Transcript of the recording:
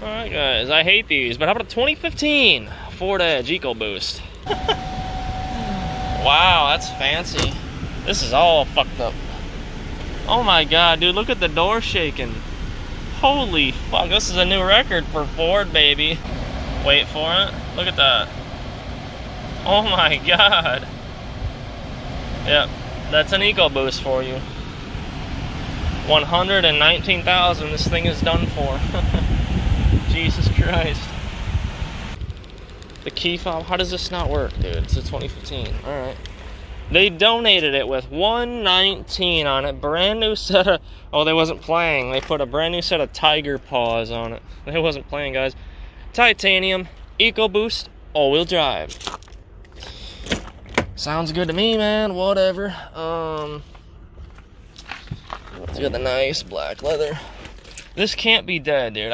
Alright guys, I hate these, but how about a 2015 Ford Edge EcoBoost? Wow, that's fancy. This is all fucked up. Oh my god, dude, look at the door shaking. Holy fuck, this is a new record for Ford, baby. Wait for it. Look at that. Oh my god. Yep, that's an EcoBoost for you. 119,000 this thing is done for. Jesus Christ. The key fob, how does this not work, dude? It's a 2015. Alright. They donated it with 119 on it. Brand new set of... Oh, they wasn't playing. They put a brand new set of tiger paws on it. They wasn't playing, guys. Titanium, EcoBoost, all-wheel drive. Sounds good to me, man. Whatever. It's got the nice black leather. This can't be dead, dude.